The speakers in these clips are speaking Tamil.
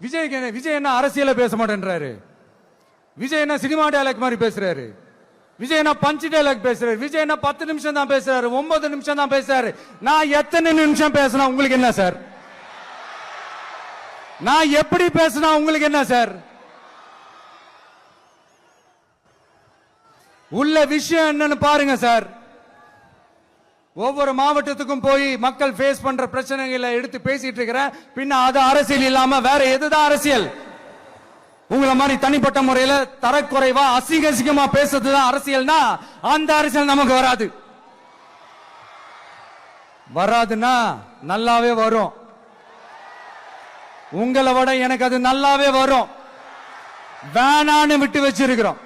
விஜய் என்ன அரசியல பேச மாட்டேன்றாரு? விஜய் என்ன சினிமா டயலாக் மாதிரி பேசுறாரு? விஜய் என்ன பஞ்ச் டயலாக் பேசுறாரு? விஜய் என்ன 10 நிமிஷம் தான் பேசுறாரு, 9 நிமிஷம் தான் பேசுறாரு. நான் எத்தனை நிமிஷம் பேசினா உங்களுக்கு என்ன சார்? நான் எப்படி பேசினா உங்களுக்கு என்ன சார்? உள்ள விஷயம் என்னன்னு பாருங்க சார். ஒவ்வொரு மாவட்டத்துக்கும் போய் மக்கள் ஃபேஸ் பண்ற பிரச்சனைகளை எடுத்து பேசிட்டு இருக்கிறேன். பின்ன அது அரசியல் இல்லாம வேற எதுதான் அரசியல்? உங்களை மாதிரி தனிப்பட்ட முறையில தரக்குறைவா அசிங்கமா பேசுறதுதான் அரசியல்னா அந்த அரசியல் நமக்கு வராது. வராதுன்னா நல்லாவே வரும். உங்களை விட எனக்கு அது நல்லாவே வரும். வேணான்னு விட்டு வச்சிருக்கிறோம்.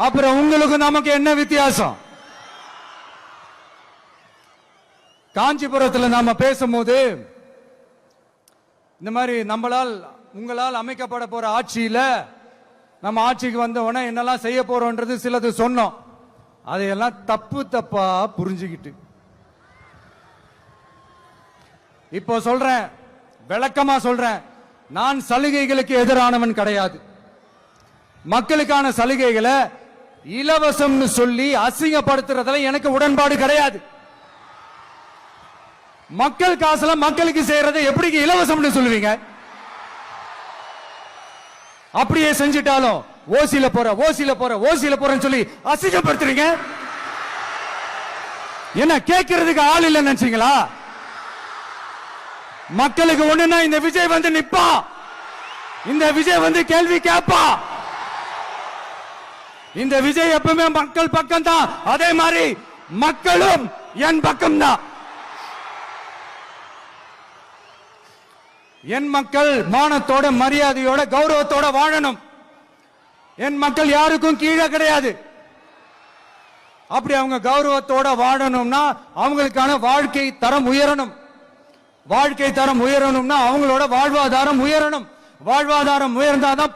அப்புறம் உங்களுக்கு நமக்கு என்ன வித்தியாசம்? காஞ்சிபுரத்தில் நாம பேசும்போது இந்த மாதிரி உங்களால் அமைக்கப்பட போற ஆட்சியில நம்ம ஆட்சிக்கு வந்த உடனே என்னெல்லாம் செய்ய போறோம்ன்றது சிலது சொன்னோம். அதையெல்லாம் தப்பா புரிஞ்சுக்கிட்டு இப்போ சொல்றேன், விளக்கமா சொல்றேன். நான் சலுகைகளுக்கு எதிரானவன் கிடையாது. மக்களுக்கான சலுகைகளை இலவசம்னு சொல்லி அசிங்கப்படுத்துறதுல எனக்கு உடன்பாடு கிடையாது. மக்கள் காசுல மக்களுக்கு செய்யறதை எப்படி இலவசம்னு சொல்லுவீங்க? அப்படியே செஞ்சிட்டாலும் ஓசில போறேன்னு சொல்லி அசிங்கப்படுத்துறீங்க. என்ன கேட்கறதுக்கு ஆள் இல்லைன்னு நினைச்சீங்களா? மக்களுக்கு ஒண்ணுன்னா இந்த விஜய் வந்து நிப்பா, இந்த விஜய் வந்து கேள்வி கேட்பா. இந்த விஜய் எப்பவுமே மக்கள் பக்கம் தான். அதே மாதிரி மக்களும் என் பக்கம் தான். என் மக்கள் மானத்தோட மரியாதையோட கௌரவத்தோட வாழணும். என் மக்கள் யாருக்கும் கீழே கிடையாது. அப்படி அவங்க கௌரவத்தோட வாழணும்னா அவங்களுக்கான வாழ்க்கை தரம் உயரணும். வாழ்க்கை தரம் உயரணும்னா அவங்களோட வாழ்வாதாரம் உயரணும். வாழ்வாதாரம் உயர்ந்தாதான்